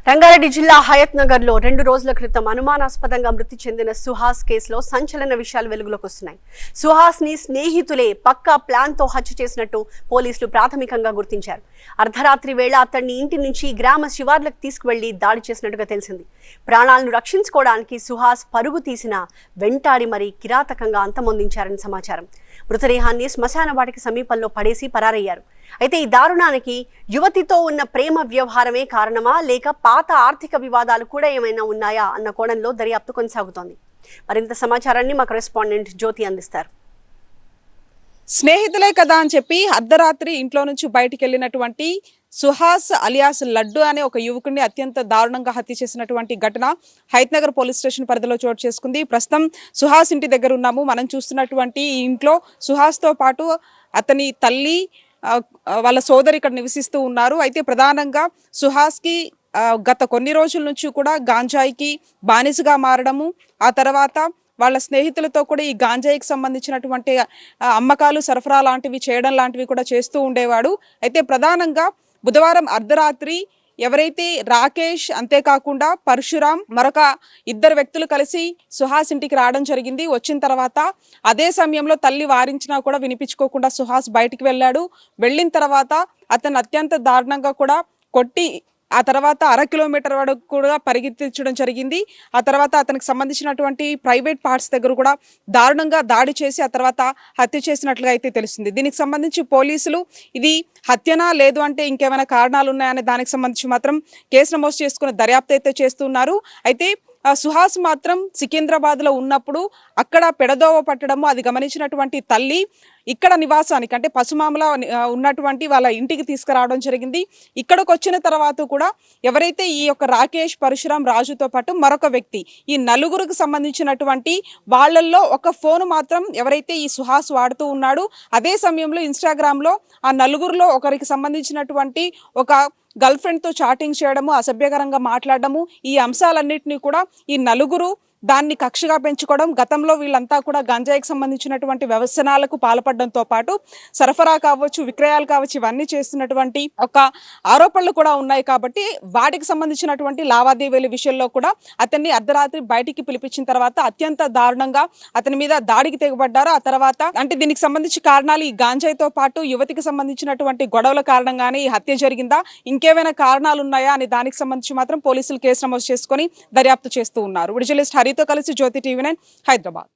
రంగారెడ్డి జిల్లా హయత్ నగర్ లో 2 రోజుల క్రితం అనుమానాస్పదంగా మృతి చెందిన సుహాస్ కేసులో సంచలన విషయాలు వెలుగులోకి వస్తున్నాయి. సుహాస్ ని స్నేహితులే పక్కా ప్లాన్ తో హత్య చేసినట్టు పోలీసులు ప్రాథమికంగా గుర్తించారు. అర్ధరాత్రి వేళ అతన్ని ఇంటి నుంచి గ్రామ శివార్లకు తీసుకువెళ్లి దాడి చేసినట్టుగా తెలిసింది. ప్రాణాలను రక్షించుకోవడానికి సుహాస్ పరుగు తీసినా వెంటాడి మరీ కిరాతకంగా అంతమొందించారని సమాచారం. మృతదేహాన్ని శ్మశాన వాటికి సమీపంలో పడేసి పరారయ్యారు. అయితే ఈ దారుణానికి యువతితో ఉన్న ప్రేమ వ్యవహారమే కారణమా లేక పాత ఆర్థిక వివాదాలు కూడా ఏమైనా ఉన్నాయా అన్న కోణంలో దర్యాప్తు కొనసాగుతోంది. మరింత సమాచారాన్ని మా కరెస్పాండెంట్ జ్యోతి అందిస్తారు. స్నేహితులే కదా అని చెప్పి అర్ధరాత్రి ఇంట్లో నుంచి బయటికి వెళ్ళినటువంటి సుహాస్ అలియాస్ లడ్డు అనే ఒక యువకుడిని అత్యంత దారుణంగా హత్య చేసినటువంటి ఘటన హయత్ నగర్ పోలీస్ స్టేషన్ పరిధిలో చోటు చేసుకుంది. ప్రస్తుతం సుహాస్ ఇంటి దగ్గర ఉన్నాము. మనం చూస్తున్నటువంటి ఈ ఇంట్లో సుహాస్ తో పాటు అతని తల్లి వాళ్ళ సోదరి ఇక్కడ నివసిస్తూ ఉన్నారు. అయితే ప్రధానంగా సుహాస్ కి గత కొన్ని రోజుల నుంచి కూడా గాంజాయికి బానిసగా మారడము, ఆ తర్వాత వాళ్ళ స్నేహితులతో కూడా ఈ గాంజాయికి సంబంధించినటువంటి అమ్మకాలు సరఫరా లాంటివి చేయడం లాంటివి కూడా చేస్తూ ఉండేవాడు. అయితే ప్రధానంగా బుధవారం అర్ధరాత్రి ఎవరైతే రాకేష్ అంతేకాకుండా పరశురాం మరొక 2 వ్యక్తులు కలిసి సుహాస్ ఇంటికి రావడం జరిగింది. వచ్చిన తర్వాత అదే సమయంలో తల్లి వారించినా కూడా వినిపించుకోకుండా సుహాస్ బయటికి వెళ్ళాడు. వెళ్ళిన తర్వాత అతను అత్యంత దారుణంగా కూడా కొట్టి ఆ తర్వాత 1/2 కిలోమీటర్ వరకు కూడా పరిగెత్తించడం జరిగింది. ఆ తర్వాత అతనికి సంబంధించినటువంటి ప్రైవేట్ పార్ట్స్ దగ్గర కూడా దారుణంగా దాడి చేసి ఆ తర్వాత హత్య చేసినట్లుగా అయితే తెలుస్తుంది. దీనికి సంబంధించి పోలీసులు ఇది హత్యనా లేదు అంటే ఇంకేమైనా కారణాలు ఉన్నాయనే దానికి సంబంధించి మాత్రం కేసు నమోదు చేసుకుని దర్యాప్తు అయితే చేస్తున్నారు. అయితే సుహాస్ మాత్రం సికింద్రాబాద్ లో ఉన్నప్పుడు అక్కడ పెడదోవ పట్టడము అది గమనించినటువంటి తల్లి ఇక్కడ నివాసానికి అంటే పసుమామల ఉన్నటువంటి వాళ్ళ ఇంటికి తీసుకురావడం జరిగింది. ఇక్కడికి వచ్చిన తర్వాత కూడా ఎవరైతే ఈ యొక్క రాకేష్ పరశురాం రాజుతో పాటు మరొక వ్యక్తి ఈ నలుగురికి సంబంధించినటువంటి వాళ్ళల్లో ఒక ఫోన్ మాత్రం ఎవరైతే ఈ సుహాస్ వాడుతూ ఉన్నాడు. అదే సమయంలో ఇన్స్టాగ్రామ్ లో ఆ నలుగురిలో ఒకరికి సంబంధించినటువంటి ఒక గర్ల్ ఫ్రెండ్ తో చాటింగ్ చేయడము, అసభ్యకరంగా మాట్లాడడము, ఈ అంశాలన్నింటినీ కూడా ఈ నలుగురు దాన్ని కక్షగా పెంచుకోవడం, గతంలో వీళ్ళంతా కూడా గంజాయికి సంబంధించినటువంటి వ్యవసనాలకు పాల్పడడంతో పాటు సరఫరా కావచ్చు, విక్రయాలు కావచ్చు, ఇవన్నీ చేస్తున్నటువంటి ఒక ఆరోపణలు కూడా ఉన్నాయి. కాబట్టి వాటికి సంబంధించినటువంటి లావాదేవీల విషయంలో కూడా అతన్ని అర్ధరాత్రి బయటికి పిలిపించిన తర్వాత అత్యంత దారుణంగా అతని మీద దాడికి తెగబడ్డారు. ఆ తర్వాత అంటే దీనికి సంబంధించి కారణాలు ఈ గాంజాయితో పాటు యువతికి సంబంధించినటువంటి గొడవల కారణంగానే ఈ హత్య జరిగిందా, ఇంకేమైనా కారణాలు ఉన్నాయా అని దానికి సంబంధించి మాత్రం పోలీసులు కేసు నమోదు చేసుకొని దర్యాప్తు చేస్తూ ఉన్నారు. విజువలిస్ట్ హరితో కలిసి జ్యోతి టీవీ 9 హైదరాబాద్.